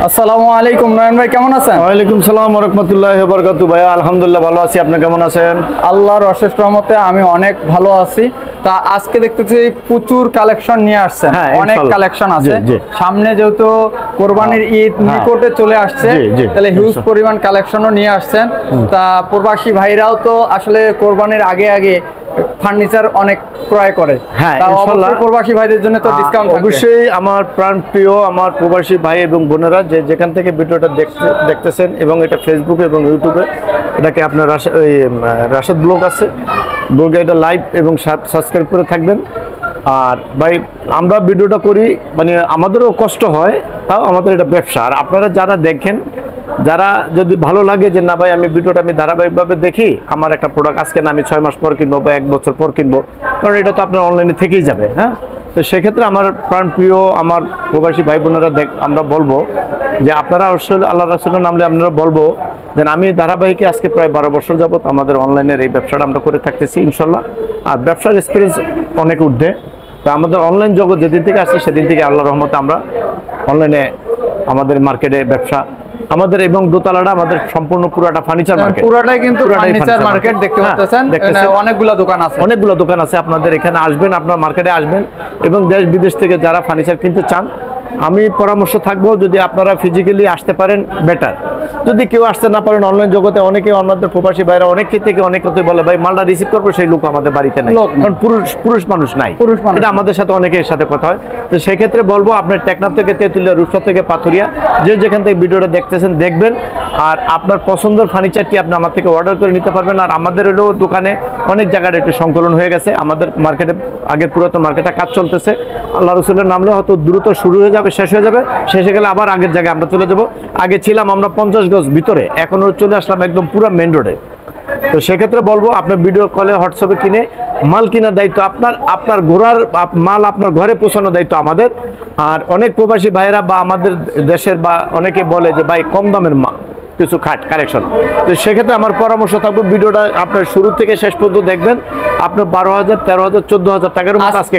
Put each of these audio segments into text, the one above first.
আসসালামু আলাইকুম নয়ন ভাই, কেমন আছেন? ওয়ালাইকুম সালাম ওয়া রাহমাতুল্লাহি ওয়া বারাকাতুহু। ভাইয়া আলহামদুলিল্লাহ ভালো আছি, আপনি কেমন আছেন? আল্লাহর অশেষ রহমতে আমি অনেক ভালো আছি। তা আজকে দেখতেছি প্রচুর কালেকশন নিয়ে আসছেন, হ্যাঁ, অনেক ইনশাআল্লাহ। কালেকশন আছে। জি। সামনে যেহেতু কোরবানির ঈদ নিকটে চলে আসছে, জি। তাহলে হিউজ ইনশাআল্লাহ। পরিমাণ কালেকশনও নিয়ে আসছেন। তা প্রবাসী ভাইরাও তো আসলে কোরবানির আগে ফার্নিচার অনেক ক্রয় করে। হ্যাঁ, তা ইনশাআল্লাহ। অবশ্যই প্রবাসী ভাইদের জন্য তো ডিসকাউন্ট থাকবে। অবশ্যই আমার প্রাণ প্রিয় আমার প্রবাসী ভাই এবং বোনেরা যেখান থেকে ভিডিওটা দেখতেছেন এবং এটা ফেসবুকে এবং ইউটিউবে, এটাকে আপনার রাশেদ ব্লগ আছে, ব্লগে এটা লাইভ এবং সাবস্ক্রাইব করে থাকবেন। আর ভাই আমরা ভিডিওটা করি, মানে আমাদেরও কষ্ট হয়, তাও আমাদের এটা ব্যবসা। আর আপনারা যারা দেখেন, যারা যদি ভালো লাগে যে না ভাই আমি ভিডিওটা আমি ধারাবাহিকভাবে দেখি, আমার একটা প্রোডাক্ট আজকে না আমি 6 মাস পর কিনবো বা 1 বছর পর কিনবো, কারণ এটা তো আপনার অনলাইনে থেকেই যাবে। হ্যাঁ, তো সেক্ষেত্রে আমার প্রাণ প্রিয় আমার প্রবাসী ভাই বোনেরা আমরা বলবো যে আপনারা অবশ্যই আল্লাহ রাসূলের নামে আপনারা বলবো যে আমি ধারাবাহিকে আজকে প্রায় 12 বছর যাবত আমাদের অনলাইনের এই ব্যবসাটা আমরা করে থাকতেছি ইনশাল্লাহ। আর ব্যবসার এক্সপিরিয়েন্স অনেক ঊর্ধ্বে। তো আমাদের অনলাইন জগৎ যেদিন থেকে আসছে সেদিন থেকে আল্লাহর রহমতে আমরা অনলাইনে আমাদের মার্কেটে ব্যবসা আমাদের, এবং দোতলাটা আমাদের সম্পূর্ণ পুরাটা ফার্নিচার মার্কেট, পুরাটাই কিন্তু ফার্নিচার মার্কেট দেখতে পাচ্ছেন। অনেকগুলো দোকান আছে, আপনাদের এখানে আসবেন, আপনার মার্কেটে আসবেন এবং দেশ বিদেশ থেকে যারা ফার্নিচার কিনতে চান, আমি পরামর্শ থাকবো যদি আপনারা ফিজিক্যালি আসতে পারেন বেটার। যদি কেউ আসতে না পারেন, অনলাইন জগতে অনেকে আমাদের প্রবাসী ভাইরা অনেকে থেকে অনেক কথা বলে ভাই মালটা রিসিভ করবো, সেই লোক আমাদের বাড়িতে নাই, কারণ পুরুষ মানুষ নাই। এটা আমাদের সাথে অনেকের সাথে কথা হয়। তো সেক্ষেত্রে বলবো আপনার টেকনাফ থেকে তেঁতুলিয়া, রূপসা থেকে পাথুরিয়া, যেখান থেকে ভিডিওটা দেখতেছেন দেখবেন। আর আপনার পছন্দের ফার্নিচারটি আপনি আমার থেকে অর্ডার করে নিতে পারবেন। আর আমাদের হলো দোকানে অনেক জায়গায় একটু সংকলন হয়ে গেছে, আমাদের মার্কেটে আগে পুরাতন মার্কেটে কাজ চলতেছে। আল্লাহ রসুলের নামলে হয়তো দ্রুত শুরু হয়ে যাবে, শেষ হয়ে যাবে, শেষে গেলে আবার আগের জায়গায় আমরা চলে যাবো। আগে ছিলাম আমরা 50 গজ ভিতরে, এখন চলে আসলাম একদম পুরো মেন রোডে। তো সেক্ষেত্রে বলবো আপনার ভিডিও কলে হোয়াটসঅ্যাপে কিনে মাল কেনার দায়িত্ব আপনার ঘোরার মাল আপনার ঘরে পৌঁছানোর দায়িত্ব আমাদের। আর অনেক প্রবাসী ভাইয়েরা বা আমাদের দেশের বা অনেকে বলে যে ভাই কম দামের কিছু খাট কালেকশন, তো সেক্ষেত্রে আমার পরামর্শ থাকবে ভিডিওটা আপনার শুরু থেকে শেষ পর্যন্ত দেখবেন। আপনার 12,000, 13,000, 14,000 টাকার মতো আজকে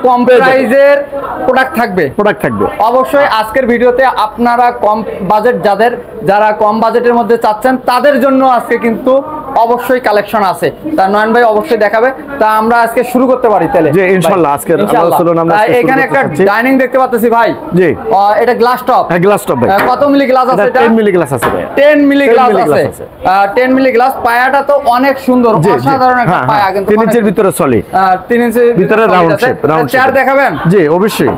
কম প্রাইজের প্রোডাক্ট থাকবে। অবশ্যই আজকের ভিডিওতে আপনারা কম বাজেট যারা কম বাজেটের মধ্যে চাচ্ছেন তাদের জন্য আজকে কিন্তু অবশ্যই কালেকশন আছে। তা নয়ন ভাই অবশ্যই দেখাবে। তা আমরা আজকে শুরু করতে পারি তাহলে? জি ইনশাআল্লাহ। আজকে এখানে একটা ডাইনিং দেখতে পাচ্ছি ভাই। জি, এটা গ্লাস টপ। হ্যাঁ, গ্লাস টপ ভাই। কত মিলি গ্লাস আছে? এটা 10 মিলি গ্লাস আছে ভাই। 10 মিলি গ্লাস আছে। 10 মিলি গ্লাস। পায়াটা তো অনেক সুন্দর, অসাধারণ একটা পায়া, কিন্তু 3 ইঞ্চির ভিতরে সলি, 3 ইঞ্চির ভিতরে রাউন্ড শেপ। চেয়ার দেখাবেন? জি অবশ্যই।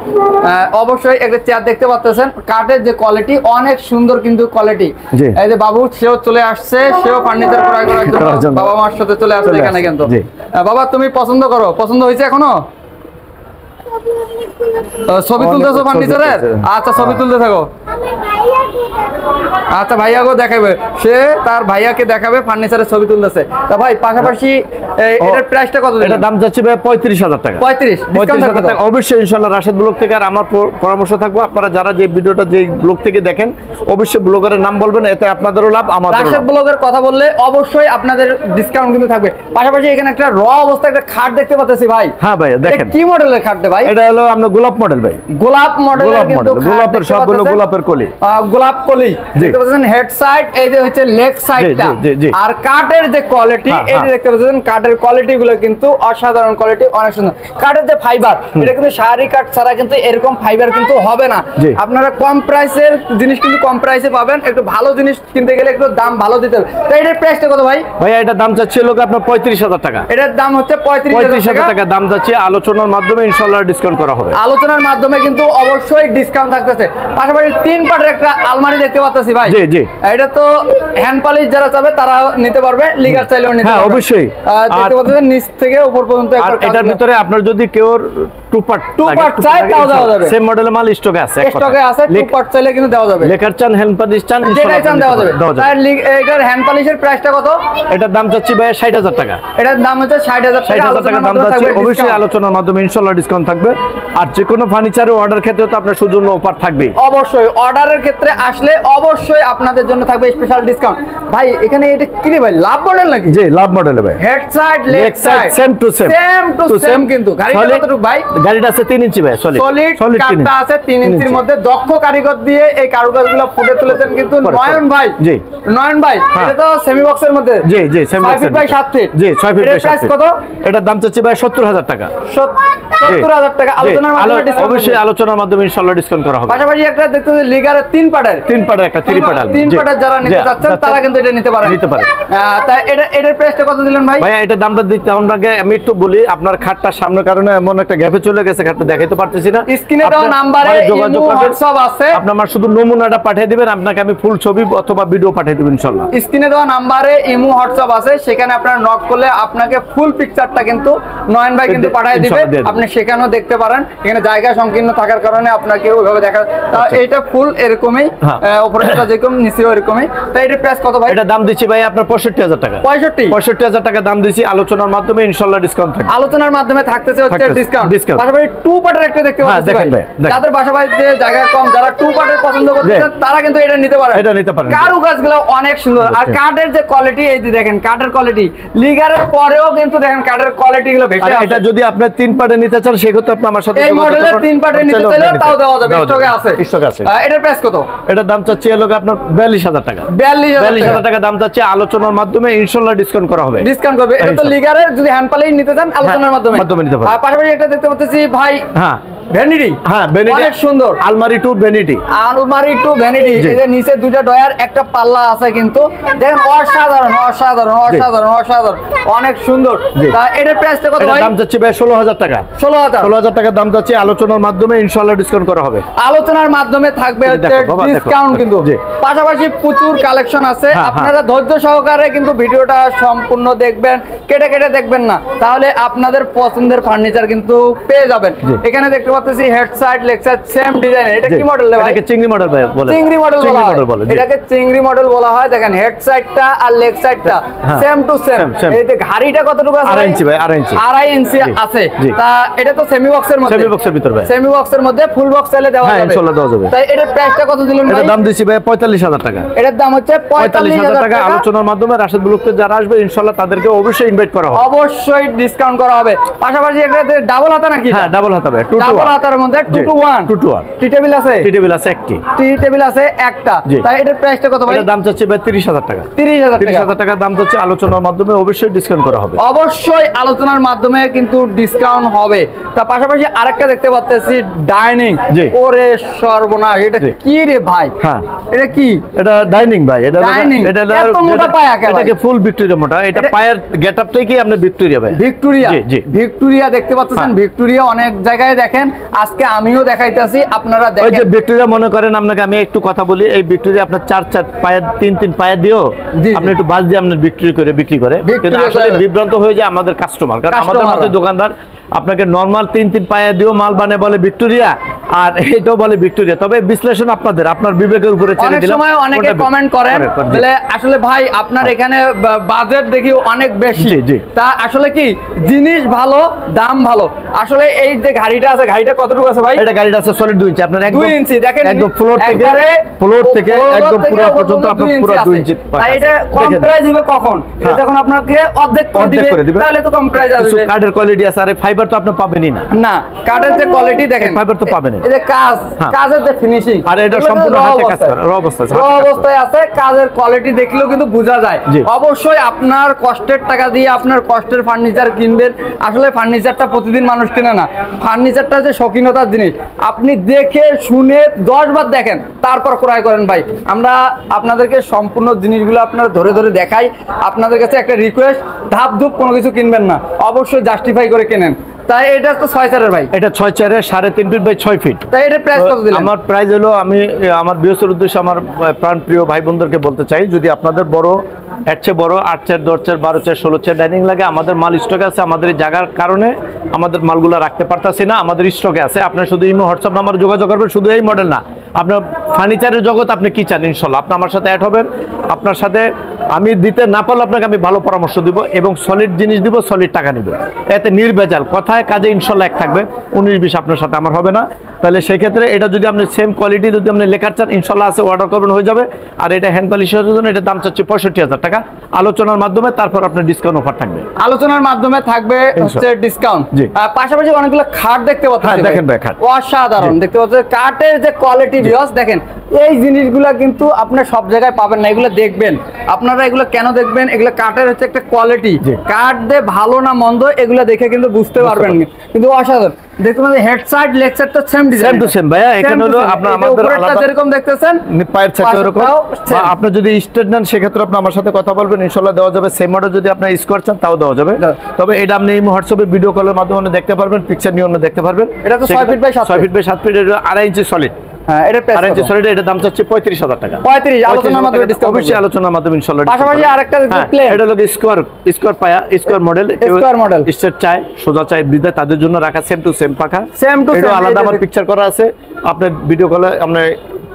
অবশ্যই একটা চেয়ার দেখতে পাচ্ছেন, কাঠের যে কোয়ালিটি অনেক সুন্দর কিন্তু কোয়ালিটি। এই যে বাবু সেও চলে আসছে, সেও ফার্নিচার ক্রয় করার জন্য বাবা মার সাথে চলে আসছে এখানে। কিন্তু বাবা তুমি পছন্দ হয়েছে এখনো? ছবি তুলতেছো ফার্নিচারের? আচ্ছা ছবি তুলতে থাকো। আচ্ছা ভাইয়াকে দেখাবে, সে তার ভাইয়াকে দেখাবে ফার্নিচারের ছবি তুলতেছে। তা ভাই পাশাপাশি এটার প্রাইসটা কত? এটা দাম যাচ্ছে ভাই 35,000 টাকা। 35,000 টাকা অবশ্যই ইনশাআল্লাহ রাশেদ ব্লগ থেকে। আর আমার পরামর্শ থাকবো আপনারা যারা যে ভিডিওটা যে ব্লগ থেকে দেখেন অবশ্যই ব্লগারের নাম বলবেন, এতে আপনাদেরও লাভ আমাদেরও লাভ। রাশেদ ব্লগের কথা বললে অবশ্যই আপনাদের ডিসকাউন্ট কিন্তু থাকবে। পাশাপাশি এখানে একটা র অবস্থা একটা খাট দেখতে পাচ্ছি ভাই। হ্যাঁ ভাই দেখেন কি মডেলের খাটটা ভাই? এটা হলো আমরা গোলাপ মডেল ভাই। গোলাপ মডেল, কিন্তু গোলাপের সবগুলো গোলাপের কলি, গোলাপ কলি দেখতে পাচ্ছেন। হেড সাইড, এই যে হচ্ছে লেগ সাইডটা। আর কাঠের যে কোয়ালিটি, এই যে দেখতে পাচ্ছেন কাঠের কোয়ালিটি গুলো কিন্তু অসাধারণ কোয়ালিটি, অনেক সুন্দর। কাঠের যে ফাইবার, এটা কিন্তু শাড়ি কাঠ ছাড়া কিন্তু এরকম ফাইবার কিন্তু হবে না। আপনারা কম প্রাইসের জিনিস কিন্তু কম প্রাইসে পাবেন। একটু ভালো জিনিস কিনতে গেলে একটু দাম ভালো দিতে হবে। তো এটার প্রাইসটা কত ভাই? ভাই এটার দাম চাচ্ছি লোক আপনার 35,000 টাকা। এটার দাম হচ্ছে 35,000 টাকা দাম যাচ্ছে। আলোচনার মাধ্যমে ইনশাআল্লাহ ডিসকাউন্ট করা হবে। আলোচনার মাধ্যমে কিন্তু অবশ্যই ডিসকাউন্ট থাকতেছে। পাশাপাশি 3 পাটের একটা আলমারি দেখতে পাচ্ছি ভাই। জি জি, এটা তো হ্যান্ড পলিশ যারা চাবে তারা নিতে পারবে, লিগার চাইলেও নিতে পারবে। হ্যাঁ অবশ্যই। দেখতে পাচ্ছেন নিচ থেকে উপর পর্যন্ত। আর এটার ভিতরে আপনার যদি কেউ টু পার্ট চাই তাও দেওয়া যাবে। সেম মডেলের মাল স্টকে আছে, টু পার্ট চাইলে কিন্তু দেওয়া যাবে। লেকার চান, হ্যান্ড পলিশ চান, যেটাই চান দেওয়া যাবে। তার এটার হ্যান্ড পলিশের প্রাইসটা কত? এটার দাম চাচ্ছি ভাই 60,000 টাকা। এটার দাম হচ্ছে 60,000 টাকা দাম যাচ্ছে। অবশ্যই আলোচনার মাধ্যমে ইনশাআল্লাহ ডিসকাউন্ট থাকবে। আর যে কোনো ফার্নিচারের অর্ডার ক্ষেত্রে তো আপনার সুযোগ অফার থাকবে। অবশ্যই অর্ডারের ক্ষেত্রে আসলে অবশ্যই আপনাদের জন্য থাকবে স্পেশাল ডিসকাউন্ট। ভাই এখানে এটা কি রে ভাই, লাভ মডেল নাকি? জি লাভ মডেল ভাই। Head side leg side same to same কিন্তু গাড়িটা কতটুকু ভাই? গাড়িটা আছে 3 ইঞ্চি ভাই, সলিড কাঠটা আছে 3 ইঞ্চির মধ্যে, দক্ষ কারিগর দিয়ে এই কারুকাজগুলো ফুটে তুলেছেন কিন্তু নয়ন ভাই। জি নয়ন ভাই, এটা তো সেমি বক্সের মধ্যে। জি জি, semi box 5 feet by 7 feet. জি 6 ফিট বাই 7 ফিট। কত এটার দাম চাচ্ছি ভাই? 70000 টাকা। 70000 টাকা আলোচনার মাধ্যমে, অবশ্যই আলোচনার মাধ্যমে ইনশাআল্লাহ ডিসকাউন্ট করা হবে। পাশাপাশি একটা দেখতে লিগারের 3 পার্টের একটা 3 পার্টার যারা নিতে চাচ্ছেন তারা কিন্তু এটা নিতে পারে। তাই এটার প্রাইসটা কত দিলেন ভাই? ভাই এটা দামটা দিতে আপনাকে আমি একটু বলি, আপনার খাটটা সামনের কারণে এমন একটা গ্যাপে চলে গেছে, খাটটা দেখাইতে পারতেছি না। স্ক্রিনে দেওয়া নম্বরে যোগাযোগ করবেন, সব আছে। আপনি আমার শুধু নমুনাটা পাঠিয়ে দিবেন, আপনাকে আমি ফুল ছবি অথবা ভিডিও পাঠিয়ে দেব ইনশাআল্লাহ। স্ক্রিনে দেওয়া নম্বরে ইমো হোয়াটসঅ্যাপ আছে, সেখানে আপনারা নক করলে আপনাকে ফুল পিকচারটা কিন্তু নয়ন ভাই কিন্তু পাঠিয়ে দিবে, আপনি সেখানেও দেখতে পারেন। এখানে জায়গা সংকীর্ণ থাকার কারণে আপনাকে ওইভাবে দেখা, এটা ফুল এরকমই, উপরেটা যেরকম নিচেও এরকমই। তাই এটার প্রাইস কত ভাই? এটা দাম দিচ্ছি ভাই আপনার 65000 টাকা। 65000 টাকা দাম দিচ্ছি, আলোচনার মাধ্যমে ইনশাআল্লাহ ডিসকাউন্ট থাকবে। আলোচনার মাধ্যমে থাকতেছে হচ্ছে ডিসকাউন্ট। পাশাপাশি 2 পার্টের একটা দেখতে পাচ্ছেন ভাই, যাদের বাসায় যে জায়গা কম, যারা 2 পার্টের পছন্দ করতেছেন তারা কিন্তু এটা নিতে পারে। কারুকাজগুলো অনেক সুন্দর, আর কাঠের যে কোয়ালিটি, এই যে দেখেন কাঠের কোয়ালিটি, লিগারের পরেও কিন্তু দেখেন কাঠের কোয়ালিটি গুলো বেশি আছে। এটা যদি আপনি 3 পার্টে নিতে চান সেক্ষেত্রে আপনি আমার সাথে এই মডেলের 3 পার্টে নিতে চাইলে তাও দেওয়া যাবে, স্টকে আছে। এটার প্রাইস কত? এটার দাম চাচ্ছি হলো আপনার 42000 টাকা। 42000 টাকা দাম চাচ্ছি, আলোচনার মাধ্যমে ইনশাআল্লাহ ডিসকাউন্ট করা হবে। ডিসকাউন্ট করবে। এটা তো লিগারের, যদি হ্যান্ড পালেই নিতে চান আলোচনার মাধ্যমে নিতে পারবেন। আর পাশাপাশি এটা দেখতে পাচ্ছি ভাই, হ্যাঁ ভ্যানিটি, অনেক সুন্দর। আলমারি টু ভ্যানিটি, এই যে নিচে দুটো ডয়ার, একটা পাল্লা আছে কিন্তু দেখেন, অসাধারণ অসাধারণ অসাধারণ অসাধারণ, অনেক সুন্দর। এটার প্রাইসটা কত ভাই? দাম যাচ্ছে ভাই 16000 টাকা। 16000 টাকা দাম যাচ্ছে, আলোচনার মাধ্যমে ইনশাআল্লাহ ডিসকাউন্ট করা হবে। আলোচনার মাধ্যমে থাকবে ডিসকাউন্ট কিন্তু। পাশাপাশি প্রচুর কালেকশন আছে, আপনারা ধৈর্য সহকারে কিন্তু ভিডিওটা সম্পূর্ণ দেখবেন, কেটে কেটে দেখবেন না, তাহলে আপনাদের পছন্দের ফার্নিচার কিন্তু পেয়ে যাবেন। এখানে দেখতে পাচ্ছি head side leg side same design. এটা কি মডেল ভাই? এটাকে চিংড়ি মডেল বলে। চিংড়ি মডেল বলে, এটাকে চিংড়ি মডেল বলা হয়। দেখেন হেড সাইডটা আর লেগ সাইডটা সেম টু সেম। এই যে ঘাড়িটা কতটুকু আছে? 2.5 ইঞ্চি ভাই, 2.5 ইঞ্চি আছে। তা এটা তো সেমি বক্সের মধ্যে, সেমি বক্সের ভিতর ভাই, সেমি বক্সের মধ্যে ফুল বক্স চাইলে দেওয়া যাবে, ইনশাআল্লাহ দেওয়া যাবে। তাই এটার প্রাইসটা কত দিলেন ভাই? এটার দাম দিছি ভাই 45000 টাকা। এটার দাম হচ্ছে 45000 টাকা। আলোচনার মাধ্যমে রাশেদ ব্লকে যারা আসবে ইনশাআল্লাহ তাদেরকে অবশ্যই ইনভাইট করা হবে, অবশ্যই ডিসকাউন্ট করা হবে। পাশাপাশি একটা ডাবল হাতা নাকি? হ্যাঁ ডাবল হাতা ভাই, ডাবল হাতার মধ্যে 2 to 1 টি টেবিল আছে, একটি টি টেবিল আছে একটা। তাই এটার প্রাইসটা কত ভাই? এটার দাম হচ্ছে ভাই 30000 টাকা। 30000 টাকা দাম হচ্ছে, আলোচনার মাধ্যমে অবশ্যই ডিসকাউন্ট করা হবে। অবশ্যই আলোচনার মাধ্যমে কিন্তু ডিসকাউন্ট হবে। তার পাশাপাশি আরেকটা দেখতে পাচ্ছি ডাইনিং। ওরে সর্বনাশ, এটা কি রে ভাই? হ্যাঁ এটা কি? এটা ডাইনিং ভাই, এটা এত মোটা পায়া কেন? এটাকে ফুল ভিক্টোরিয়া মোটা, এটা পায়ের গেটআপটাই কি আপনি ভিক্টোরিয়া ভাই? ভিক্টোরিয়া, ভিক্টোরিয়া দেখতে পাচ্ছেন, ভিক্টোরিয়া অনেক জায়গায় দেখেন, আজকে আমিও দেখাইতেছি, আপনারা দেখেন। ওই যে ভিক্টোরিয়া মনে করেন, আপনাকে আমি একটু কথা বলি, এই ভিক্টোরিয়া আপনার 4 পায়ের 3 পায়ে দিও আপনি একটু বাস দিয়ে আপনার বিক্রি করে, কিন্তু আসলে বিভ্রান্ত হয়ে যায় আমাদের কাস্টমার, কারণ আমাদের মতো দোকানদার আপনাকে নরমাল 3 পায়ে দিও মাল বানায় বলে ভিক্টোরিয়া, আর এটাও বলে ভিক্টোরিয়া। তবে বিশ্লেষণ আপনার বিবেকের উপরে ছেড়ে দিলাম। অনেক সময় অনেকে কমেন্ট করেন বলে আসলে ভাই আপনার এখানে বাজেট দেখি অনেক বেশি, তা আসলে কি জিনিস ভালো, দাম ভালো। আসলে এই যে গাড়িটা আছে, গাড়িটা কতটুকু আছে ভাই? এটা গাড়িটা আছে সলিড 2 ইঞ্চি, আপনার 2 ইঞ্চি দেখেন, একদম ফ্লোর থেকে একদম পুরো পর্যন্ত আপনার পুরো 2 ইঞ্চি। তাই এটা কম প্রাইস দিবে কখন? যখন আপনাকে অর্ধেক করে দিবে তাহলে তো কম প্রাইস আসবে। কাঠের কোয়ালিটি আছে, আর ফাইবার তো আপনি পাবেনই না। না, কাঠের যে কোয়ালিটি দেখেন, ফাইবার তো পাবেন। এই যে কাজের যে ফিনিশিং, আর এটা সম্পূর্ণ হাতে কাজ করা, র অবস্থায় আছে। কাজের কোয়ালিটি দেখলেও কিন্তু বোঝা যায়। অবশ্যই আপনার কষ্টের টাকা দিয়ে আপনার কষ্টের ফার্নিচার কিনবেন। আসলে ফার্নিচারটা প্রতিদিন মানুষ কিনে না, ফার্নিচারটা যে শৌখিনতার জিনিস, আপনি দেখে শুনে 10 বার দেখেন তারপর ক্রয় করেন ভাই। আমরা আপনাদেরকে সম্পূর্ণ জিনিসগুলো আপনারা ধরে ধরে দেখাই। আপনাদের কাছে একটা রিকোয়েস্ট, ধাপ ধুপ কোনো কিছু কিনবেন না, অবশ্যই জাস্টিফাই করে কেনেন। তাই এটা তো 6 চারের ভাই, এটা 6 চারের 3.5 ফিট বাই 6 ফিট। তাই এটা প্রাইস কত দিলেন? আমার প্রাইস হলো, আমি আমার বিশেষ উদ্দেশ্যে আমার প্রাণপ্রিয় ভাই বোনদেরকে বলতে চাই, যদি আপনাদের বড় এর চেয়ে বড় 8 chair 10 chair 12 chair 16 chair dining লাগে, আমাদের মাল স্টকে আছে। আমাদের এই জায়গার কারণে আমাদের মালগুলো রাখতে পারতাছি না, আমাদের স্টকে আছে। আপনার শুধু ইমো হোয়াটসঅ্যাপ নাম্বার যোগাযোগ করবেন। শুধু এই মডেল না, আপনার ফার্নিচারের জগৎ আপনি কি চান, ইনশাল্লাহ আপনি আমার সাথে অ্যাড হবেন। আপনার সাথে আমি দিতে না পারলে আপনাকে আমি ভালো পরামর্শ দিব এবং সলিড জিনিস দিব, সলিড টাকা নিব। এতে নির্ভেজাল কথা সময় কাজে ইনশাল্লাহ এক থাকবে, 19-20 আপনার সাথে আমার হবে না। তাহলে সেই ক্ষেত্রে এটা যদি আপনি সেম কোয়ালিটি যদি আপনি লেখার চান ইনশাল্লাহ আছে, অর্ডার করবেন হয়ে যাবে। আর এটা হ্যান্ড পলিশের জন্য এটা দাম চাচ্ছি 65,000 টাকা আলোচনার মাধ্যমে, তারপর আপনার ডিসকাউন্ট অফার থাকবে। আলোচনার মাধ্যমে থাকবে হচ্ছে ডিসকাউন্ট। জি। পাশাপাশি অনেকগুলো খাট দেখতে পাচ্ছেন। হ্যাঁ দেখেন ভাই খাট অসাধারণ দেখতে পাচ্ছেন, কাঠের যে কোয়ালিটি ভিউয়ার্স দেখেন, এই জিনিসগুলো কিন্তু আপনার সব জায়গায় পাবেন না, এগুলো দেখবেন আপনারা। এগুলো কেন দেখবেন? এগুলো কাঠের হচ্ছে একটা কোয়ালিটি, কাঠ দিয়ে ভালো না মন্দ এগুলো দেখে কিন্তু বুঝতে পারবেন, কিন্তু অসাধারণ দেখতে পাচ্ছেন। হেড সাইড লেগ সাইড তো same design, same to same ভাইয়া। এখানে হলো আপনার আমাদের আলাদা যেরকম দেখতেছেন পায়ের চাকা এরকম, বা আপনি যদি স্টেট নেন সেক্ষেত্রে আপনি আমার সাথে কথা বলবেন, ইনশাআল্লাহ দেওয়া যাবে। সেম মডেল যদি আপনি স্কোয়ার চান তাও দেওয়া যাবে। তবে এটা আপনি এই হোয়াটসঅ্যাপে ভিডিও কলের মাধ্যমে দেখতে পারবেন, পিকচার নিয়ে দেখতে পারবেন। এটা তো 6 feet by 7 feet by 7 feet, এটা 2.5 ইঞ্চি সলিড। হ্যাঁ এটা প্রাইস কত? সলিড এটা দাম চাচ্ছি 35,000 টাকা। 35 আলোচনার মাধ্যমে ডিসকাউন্ট, অবশ্যই আলোচনার মাধ্যমে ইনশাআল্লাহ। পাশাপাশি আরেকটা প্লেন, এটা হলো স্কোয়ার পায়া, স্কোয়ার মডেল, স্টেট চাই, সোজা চাই বিদায় তাদের জন্য রাখা সেম টু সেম পাখা, সেম টু সেম আলাদা আমার পিকচার করা আছে। আপনার ভিডিও কলে আপনি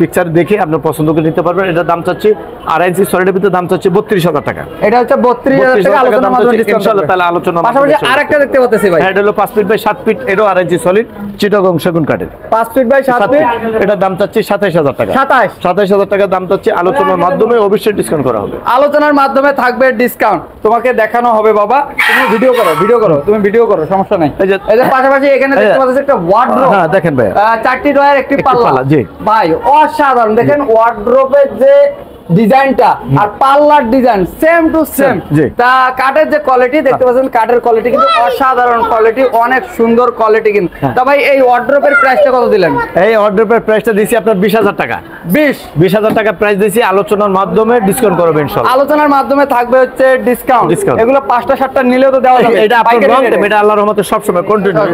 পিকচার দেখে আপনি পছন্দ করে নিতে পারবেন। এটা দাম চাচ্ছি 2.5 ইঞ্চি সলিডের ভিতরে দাম চাচ্ছি 32,000 টাকা। এটা হচ্ছে 32,000 টাকা আলোচনার মাধ্যমে ডিসকাউন্ট ইনশাআল্লাহ। তাহলে আলোচনা পাশাপাশি আরেকটা দেখতে পাচ্ছেন ভাই, এটা হলো 5 ফিট বাই 7 ফিট, এরও 2.5 ইঞ্চি সলিড চিটাগং সেগুন কাঠের, 5 ফিট বাই 7 ফিট। এটা দাম চাচ্ছি 27,000 টাকা। 27,000 টাকা দাম চাচ্ছি, আলোচনার মাধ্যমে অবশ্যই ডিসকাউন্ট করা হবে। আলোচনার মাধ্যমে থাকবে ডিসকাউন্ট, তোমাকে দেখানো হবে বাবা। তুমি ভিডিও করো, তুমি ভিডিও করো, সমস্যা নাই। এই যে পাশাপাশি এখানে দেখতে পাচ্ছেন একটা ওয়ার্ডরোব। হ্যাঁ দেখেন ভাই, 4টি ডয়ার একটি পাল্লা। জি ভাই অসাধারণ দেখেন, ওয়ার্ডরোবের যে ডিজাইনটা আর পাল্লার ডিজাইন সেম টু সেম। তা কাঠের যে কোয়ালিটি দেখতে পাচ্ছেন, কাঠের কোয়ালিটি কিন্তু অসাধারণ কোয়ালিটি, অনেক সুন্দর কোয়ালিটি কিন্তু। তা ভাই এই ওয়ার্ডরোবের প্রাইসটা কত দিলেন? এই ওয়ার্ডরোবের প্রাইসটা দিছি আপনার 20,000 টাকা। 20,000 টাকা প্রাইস দিছি, আলোচনার মাধ্যমে ডিসকাউন্ট করবে ইনশাআল্লাহ। আলোচনার মাধ্যমে থাকবে হচ্ছে ডিসকাউন্ট। এগুলো 5টা 7টা নিলেও তো দেওয়া যাবে। এটা আপনার লং টাইম, এটা আল্লাহর রহমতে সব সময় কন্টিনিউ।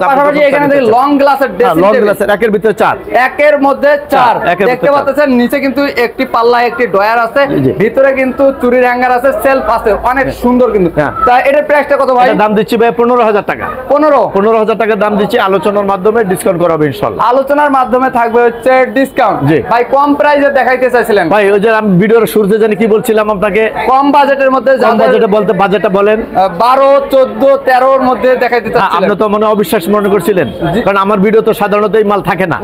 পাশাপাশি এখানে দেখি লং গ্লাসের ড্রেসিং টেবিল, লং গ্লাসের একের ভিতরে 4, একের মধ্যে 4 দেখতে পাচ্ছেন। নিচে কিন্তু একটি পাল্লা একটি ডয়ার আছে, ভিতরে কিন্তু চুরির হ্যাঙ্গার আছে, সেলফ আছে, অনেক সুন্দর কিন্তু। তা এটার প্রাইসটা কত ভাই? দাম দিচ্ছি ভাই 15,000 টাকা। 15,000 টাকা দাম দিচ্ছি, আলোচনার মাধ্যমে ডিসকাউন্ট করা হবে ইনশাআল্লাহ। আলোচনার মাধ্যমে থাকবে হচ্ছে ডিসকাউন্ট। ভাই কম প্রাইসে দেখাইতে চাইছিলেন ভাই, ওই যে আমি ভিডিওর শুরুতে জানি কি বলছিলাম আপনাকে, কম বাজেটের মধ্যে, বাজেটটা বলেন 12, 14, 13 এর মধ্যে দেখাইতে চাচ্ছিলেন। আপনি তো মনে অবিশ্বাস মনে করছিলেন, কারণ আমার ভিডিও তো সাধারণত এই মাল থাকে না।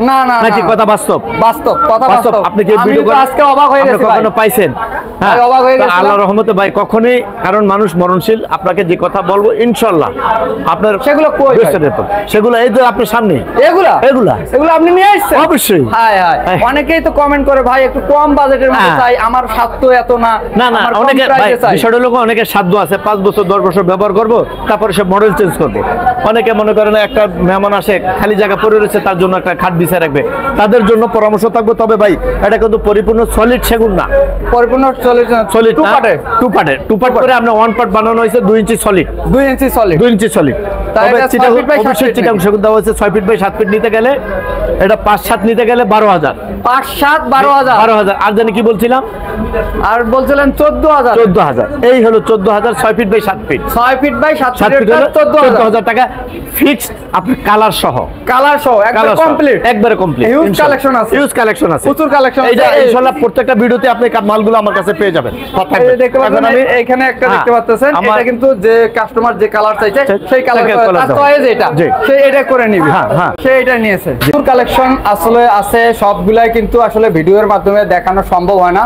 নাকি কথা বাস্তব? কথা বাস্তব। আপনি কি ভিডিও আজকে অবাক হয়ে গেছি, কখনো পাইছেন? হ্যাঁ আল্লাহর রহমতে ভাই কখনোই, কারণ মানুষ মরণশীল। আপনাকে যে কথা বলবো ইনশাআল্লাহ আপনার সেগুলো কই? সেগুলো এই যে আপনার সামনে, এগুলো আপনি নিয়ে আসছেন অবশ্যই। অনেকেই তো কমেন্ট করে ভাই একটু কম বাজেটের মধ্যে চাই, আমার সাধ্য এত না। অনেকে বিষয়টা লোক, অনেকের সাধ্য আছে 5 বছর 10 বছর ব্যবহার করবো, তারপরে সে মডেল চেঞ্জ করবো। অনেকে মনে করেন একটা মেহমান আসে, খালি জায়গা পড়ে রয়েছে, তার জন্য একটা খাট বিছায় রাখবে, তাদের জন্য পরামর্শ থাকবে। তবে ভাই এটা কিন্তু পরিপূর্ণ সলিড সেগুন না, পরিপূর্ণ সলিড টু পার্ট করে আপনার 1 পার্ট বানানো হয়েছে, 2 ইঞ্চি সলিড। 2 ইঞ্চি সলিড। তবে চিটাগং সেগুন দেওয়া হয়েছে 6 ফিট বাই 7 ফিট নিতে গেলে, এটা 5-7 নিতে গেলে 12,000। 5-7 12,000। আর জানি কি বলছিলাম, আর বলছিলেন 14,000। এই হলো 14,000 6 feet by 7 feet. 6 feet by 7 feet 14,000 টাকা ফিক্সড, আপনার কালার সহ একবারে কমপ্লিট। হিউজ কালেকশন আছে, প্রচুর কালেকশন আছে। ইনশাআল্লাহ প্রত্যেকটা ভিডিওতে আপনি মালগুলো আমার কাছে পেয়ে যাবেন। দেখতে পাচ্ছেন এখানে একটা দেখতে পাচ্ছেন, এটা কিন্তু যে কাস্টমার যে কালার চাইছে সেই কালার এটা সে এটা করে নিবে, সে এটা নিয়েছে। প্রচুর কালেকশন আসলে আছে, সবগুলাই কিন্তু আসলে ভিডিওর মাধ্যমে দেখানো সম্ভব হয় না।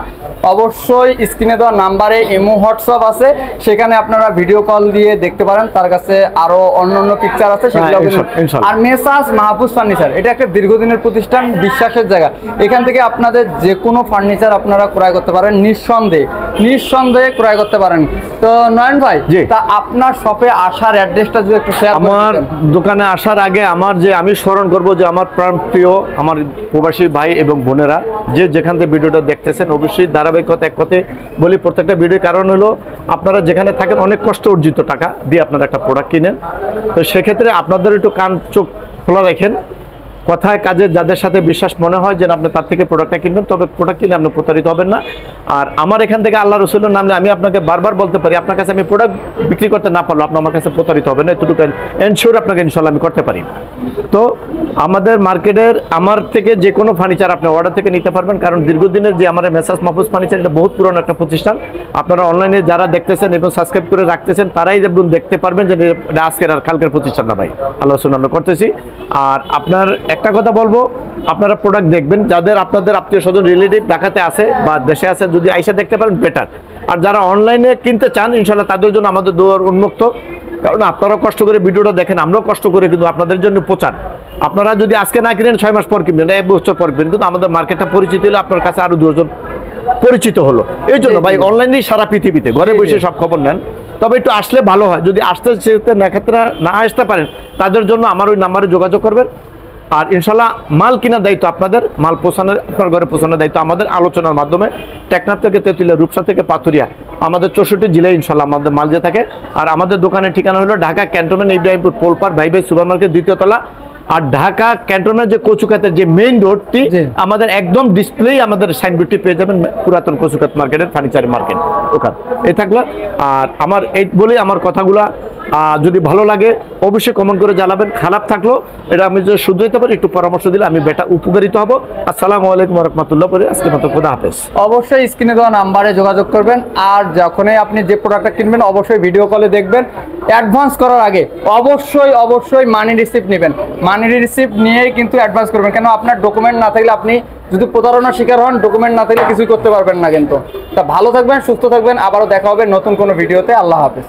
অবশ্যই স্ক্রিনে দেওয়া নাম্বারে ইমো হোয়াটসঅ্যাপ আছে, সেখানে আপনারা ভিডিও কল দিয়ে দেখতে পারেন। তার কাছে আরো অন্যান্য পিকচার আছে, সেগুলো। আর মেসাজ মাহফুজ ফার্নিচার, এটা একটা দীর্ঘদিনের প্রতিষ্ঠান, বিশ্বাসের জায়গা। এখান থেকে আপনাদের যে কোনো ফার্নিচার আপনারা ক্রয় করতে পারেন, নিঃসন্দেহে ক্রয় করতে পারেন। তো নয়ন ভাই, তা আপনার শপে আসার অ্যাড্রেসটা যদি একটু শেয়ার করেন। আমার দোকানে আসার আগে আমি স্মরণ করবো যে আমার প্রাণ প্রিয় আমার প্রবাসী ভাই এবং বোনেরা যে যেখান থেকে ভিডিওটা দেখতেছেন, অবশ্যই ধারাবাহিকতা এক কথায় বলি প্রত্যেকটা ভিডিওর কারণ হলো আপনারা যেখানে থাকেন অনেক কষ্ট অর্জিত টাকা দিয়ে আপনারা একটা প্রোডাক্ট কিনেন। তো সেক্ষেত্রে আপনাদের একটু কান চোখ খোলা রাখেন, কথায় কাজে যাদের সাথে বিশ্বাস মনে হয় যে আপনি তার থেকে প্রোডাক্টটা কিনবেন, তবে প্রোডাক্ট কিনে আপনি প্রতারিত হবেন না। আর আমার এখান থেকে আল্লাহ রসুলের নামে আমি আপনাকে বারবার বলতে পারি, আপনার কাছে আমি প্রোডাক্ট বিক্রি করতে না পারলো আপনি আমার কাছে প্রতারিত হবেন না, এতটুকু এনশিওর আপনাকে ইনশাল্লাহ আমি করতে পারি। তো আমাদের মার্কেটের আমার থেকে যে কোনো ফার্নিচার আপনি অর্ডার থেকে নিতে পারবেন, কারণ দীর্ঘদিনের যে আমার মেসাজ মাহফুজ ফার্নিচার, এটা বহুত পুরনো একটা প্রতিষ্ঠান। আপনারা অনলাইনে যারা দেখতেছেন এবং সাবস্ক্রাইব করে রাখতেছেন তারাই যেমন দেখতে পারবেন যে এটা আজকের আর কালকের প্রতিষ্ঠান না ভাই, আল্লাহ রসুল আমরা করতেছি। আর আপনার একটা কথা বলবো, আপনারা প্রোডাক্ট দেখবেন, যাদের আপনাদের আত্মীয় স্বজন রিলেটিভ ঢাকাতে আছে বা দেশে আছে, যদি আইসা দেখতে পারেন বেটার। আর যারা অনলাইনে কিনতে চান ইনশাল্লাহ তাদের জন্য আমাদের দুয়ার উন্মুক্ত, কারণ আপনারাও কষ্ট করে ভিডিওটা দেখেন, আমরাও কষ্ট করে কিন্তু আপনাদের জন্য প্রচার। আপনারা যদি আজকে না কিনেন 6 মাস পর কিনবেন, 1 বছর পর কিনবেন, কিন্তু আমাদের মার্কেটটা পরিচিত হলে আপনার কাছে আরো 2 জন পরিচিত হলো। এই জন্য ভাই অনলাইনেই সারা পৃথিবীতে ঘরে বসে সব খবর নেন, তবে একটু আসলে ভালো হয়। যদি আসতে না আসতে পারেন তাদের জন্য আমার ওই নাম্বারে যোগাযোগ করবেন। আর ইনশাল্লাহ মাল কেনার দায়িত্ব আপনাদের, মাল পৌঁছানোর আপনার ঘরে পৌঁছানোর দায়িত্ব আমাদের, আলোচনার মাধ্যমে। টেকনাফ থেকে তেঁতুলিয়া, রূপসা থেকে পাথুরিয়া, আমাদের 64 জেলায় ইনশাল্লাহ আমাদের মাল যে থাকে। আর আমাদের দোকানের ঠিকানা হলো ঢাকা ক্যান্টনমেন্ট, ইব্রাহিমপুর, পোলপার, ভাই ভাই সুপার মার্কেট, 2য় তলা। আর ঢাকা ক্যান্টনমেন্ট যে কচুকাতের যে মেইন রোডটি, আমাদের একদম ডিসপ্লে আমাদের সাইনবোর্ডটি পেয়ে যাবেন, পুরাতন কচুকাত মার্কেটের ফার্নিচার মার্কেট ওখান। এই থাকলো। আর আমার এই বলে আমার কথাগুলা যদি ভালো লাগে অবশ্যই কমেন্ট করে জানাবেন। খারাপ থাকলো এটা আমি যদি শুধরাইতে পারি, একটু পরামর্শ দিলে আমি বেটা উপকারিত হব। আসসালামু আলাইকুম ওয়া রাহমাতুল্লাহ। আজকে মতো খোদা হাফেজ। অবশ্যই স্ক্রিনে দেওয়া নাম্বারে যোগাযোগ করবেন। আর যখনই আপনি যে প্রোডাক্টটা কিনবেন অবশ্যই ভিডিও কলে দেখবেন। অ্যাডভান্স করার আগে অবশ্যই মানি রিসিপ্ট নেবেন। মানি রিসিপ্ট নিয়েই কিন্তু অ্যাডভান্স করবেন, কেন আপনার ডকুমেন্ট না থাকলে আপনি যদি প্রতারণার শিকার হন, ডকুমেন্ট না থাকলে কিছুই করতে পারবেন না। কিন্তু তা ভালো থাকবেন, সুস্থ থাকবেন, আবারও দেখা হবে নতুন কোনো ভিডিওতে। আল্লাহ হাফেজ।